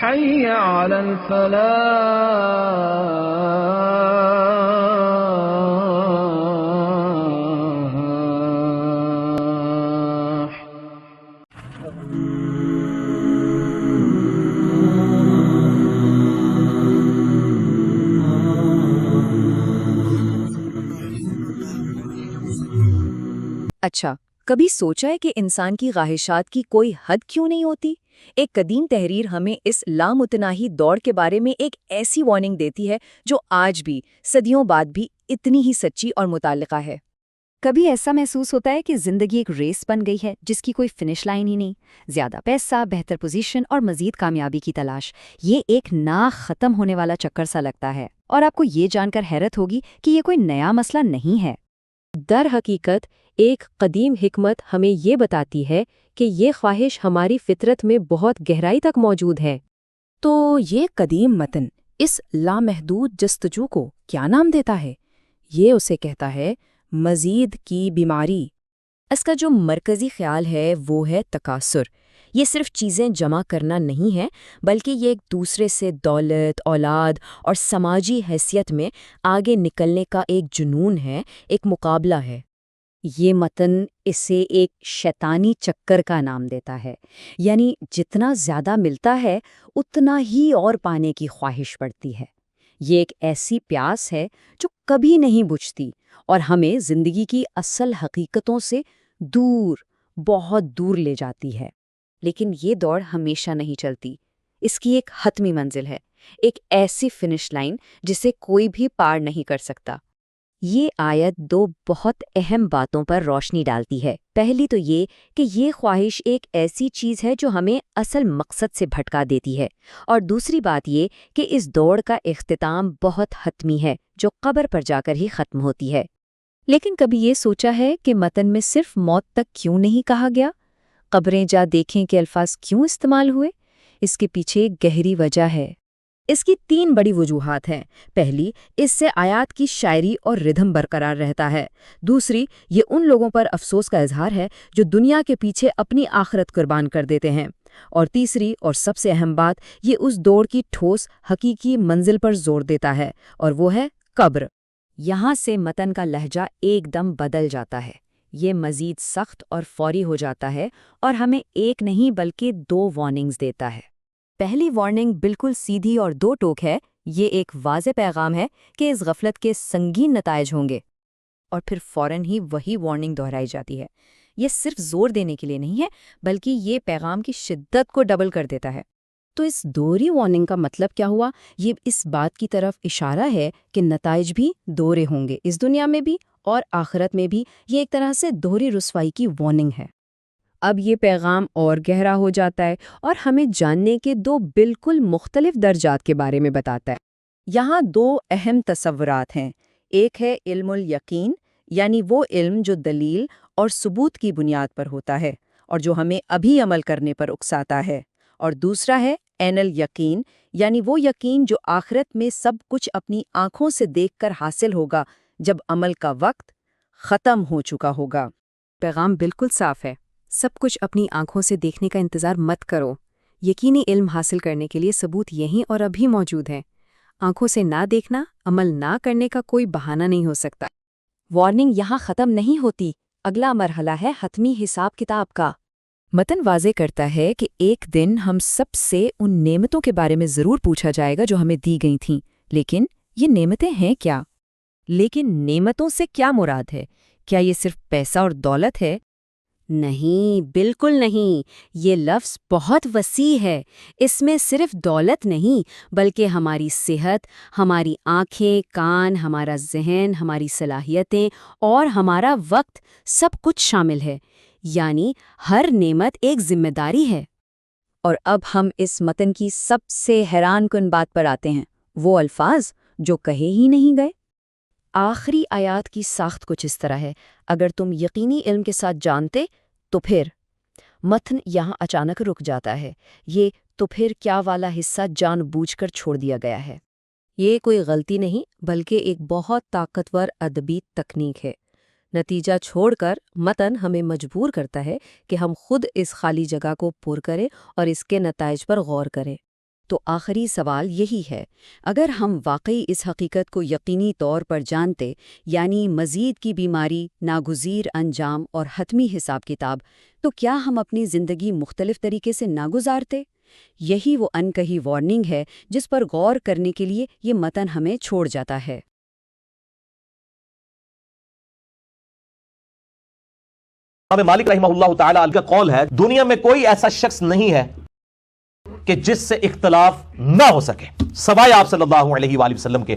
حي على الفلاح. اچھا، کبھی سوچا ہے کہ انسان کی خواہشات کی کوئی حد کیوں نہیں ہوتی؟ ایک قدیم تحریر ہمیں اس لامتناہی دوڑ کے بارے میں ایک ایسی وارننگ دیتی ہے جو آج بھی، صدیوں بعد بھی اتنی ہی سچی اور متعلقہ ہے۔ کبھی ایسا محسوس ہوتا ہے کہ زندگی ایک ریس بن گئی ہے جس کی کوئی فنش لائن ہی نہیں، زیادہ پیسہ، بہتر پوزیشن اور مزید کامیابی کی تلاش۔ یہ ایک نا ختم ہونے والا چکر سا لگتا ہے، اور آپ کو یہ جان کر حیرت ہوگی کہ یہ کوئی نیا مسئلہ نہیں ہے۔ در حقیقت ایک قدیم حکمت ہمیں یہ بتاتی ہے کہ یہ خواہش ہماری فطرت میں بہت گہرائی تک موجود ہے۔ تو یہ قدیم متن اس لامحدود جستجو کو کیا نام دیتا ہے؟ یہ اسے کہتا ہے مزید کی بیماری۔ اس کا جو مرکزی خیال ہے وہ ہے تکاثر۔ یہ صرف چیزیں جمع کرنا نہیں ہے، بلکہ یہ ایک دوسرے سے دولت، اولاد اور سماجی حیثیت میں آگے نکلنے کا ایک جنون ہے، ایک مقابلہ ہے۔ یہ متن اسے ایک شیطانی چکر کا نام دیتا ہے، یعنی جتنا زیادہ ملتا ہے اتنا ہی اور پانے کی خواہش بڑھتی ہے۔ یہ ایک ایسی پیاس ہے جو کبھی نہیں بجھتی اور ہمیں زندگی کی اصل حقیقتوں سے دور، بہت دور لے جاتی ہے۔ لیکن یہ دوڑ ہمیشہ نہیں چلتی۔ اس کی ایک حتمی منزل ہے، ایک ایسی فنش لائن جسے کوئی بھی پار نہیں کر سکتا۔ یہ آیت دو بہت اہم باتوں پر روشنی ڈالتی ہے۔ پہلی تو یہ کہ یہ خواہش ایک ایسی چیز ہے جو ہمیں اصل مقصد سے بھٹکا دیتی ہے، اور دوسری بات یہ کہ اس دوڑ کا اختتام بہت حتمی ہے، جو قبر پر جا کر ہی ختم ہوتی ہے۔ لیکن کبھی یہ سوچا ہے کہ متن میں صرف موت تک کیوں نہیں کہا گیا؟ قبریں جا دیکھیں کہ الفاظ کیوں استعمال ہوئے؟ اس کے پیچھے ایک گہری وجہ ہے۔ اس کی تین بڑی وجوہات ہیں۔ پہلی، اس سے آیات کی شاعری اور ردھم برقرار رہتا ہے۔ دوسری، یہ ان لوگوں پر افسوس کا اظہار ہے جو دنیا کے پیچھے اپنی آخرت قربان کر دیتے ہیں۔ اور تیسری اور سب سے اہم بات، یہ اس دوڑ کی ٹھوس حقیقی منزل پر زور دیتا ہے، اور وہ ہے قبر۔ یہاں سے متن کا لہجہ ایک دم بدل جاتا ہے۔ یہ مزید سخت اور فوری ہو جاتا ہے، اور ہمیں ایک نہیں بلکہ دو وارننگز دیتا ہے۔ پہلی وارننگ بالکل سیدھی اور دو ٹوک ہے۔ یہ ایک واضح پیغام ہے کہ اس غفلت کے سنگین نتائج ہوں گے، اور پھر فوراً ہی وہی وارننگ دہرائی جاتی ہے۔ یہ صرف زور دینے کے لیے نہیں ہے، بلکہ یہ پیغام کی شدت کو ڈبل کر دیتا ہے۔ تو اس دوہری وارننگ کا مطلب کیا ہوا؟ یہ اس بات کی طرف اشارہ ہے کہ نتائج بھی دوہرے ہوں گے، اس دنیا میں بھی اور آخرت میں بھی۔ یہ ایک طرح سے دوہری رسوائی کی وارننگ ہے۔ اب یہ پیغام اور گہرا ہو جاتا ہے اور ہمیں جاننے کے دو بالکل مختلف درجات کے بارے میں بتاتا ہے۔ یہاں دو اہم تصورات ہیں۔ ایک ہے علم الیقین، یعنی وہ علم جو دلیل اور ثبوت کی بنیاد پر ہوتا ہے اور جو ہمیں ابھی عمل کرنے پر اکساتا ہے، اور دوسرا ہے عین الیقین، یعنی وہ یقین جو آخرت میں سب کچھ اپنی آنکھوں سے دیکھ کر حاصل ہوگا جب عمل کا وقت ختم ہو چکا ہوگا۔ پیغام بالکل صاف ہے، سب کچھ اپنی آنکھوں سے دیکھنے کا انتظار مت کرو۔ یقینی علم حاصل کرنے کے لیے ثبوت یہیں اور ابھی موجود ہے۔ آنکھوں سے نہ دیکھنا، عمل نہ کرنے کا کوئی بہانہ نہیں ہو سکتا۔ وارننگ یہاں ختم نہیں ہوتی، اگلا مرحلہ ہے حتمی حساب کتاب کا۔ متن واضح کرتا ہے کہ ایک دن ہم سب سے ان نعمتوں کے بارے میں ضرور پوچھا جائے گا جو ہمیں دی گئی تھیں، لیکن یہ نعمتیں ہیں کیا؟ لیکن نعمتوں سے کیا مراد ہے؟ کیا یہ صرف پیسہ اور دولت ہے؟ نہیں، بالکل نہیں۔ یہ لفظ بہت وسیع ہے۔ اس میں صرف دولت نہیں، بلکہ ہماری صحت، ہماری آنکھیں، کان، ہمارا ذہن، ہماری صلاحیتیں اور ہمارا وقت، سب کچھ شامل ہے۔ یعنی ہر نعمت ایک ذمہ داری ہے۔ اور اب ہم اس متن کی سب سے حیران کن بات پر آتے ہیں، وہ الفاظ جو کہے ہی نہیں گئے۔ آخری آیات کی ساخت کچھ اس طرح ہے، اگر تم یقینی علم کے ساتھ جانتے تو پھر۔ متن یہاں اچانک رک جاتا ہے۔ یہ تو پھر کیا والا حصہ جان بوجھ کر چھوڑ دیا گیا ہے۔ یہ کوئی غلطی نہیں، بلکہ ایک بہت طاقتور ادبی تکنیک ہے۔ نتیجہ چھوڑ کر متن ہمیں مجبور کرتا ہے کہ ہم خود اس خالی جگہ کو پر کریں اور اس کے نتائج پر غور کریں۔ تو آخری سوال یہی ہے، اگر ہم واقعی اس حقیقت کو یقینی طور پر جانتے، یعنی مزید کی بیماری، ناگزیر انجام اور حتمی حساب کتاب، تو کیا ہم اپنی زندگی مختلف طریقے سے نہ گزارتے؟ یہی وہ انکہی وارننگ ہے جس پر غور کرنے کے لیے یہ متن ہمیں چھوڑ جاتا ہے۔ امام مالک رحمہ اللہ تعالی کا قول ہے، دنیا میں کوئی ایسا شخص نہیں ہے کہ جس سے اختلاف نہ ہو سکے سوائے آپ صلی اللہ علیہ وآلہ وسلم کے۔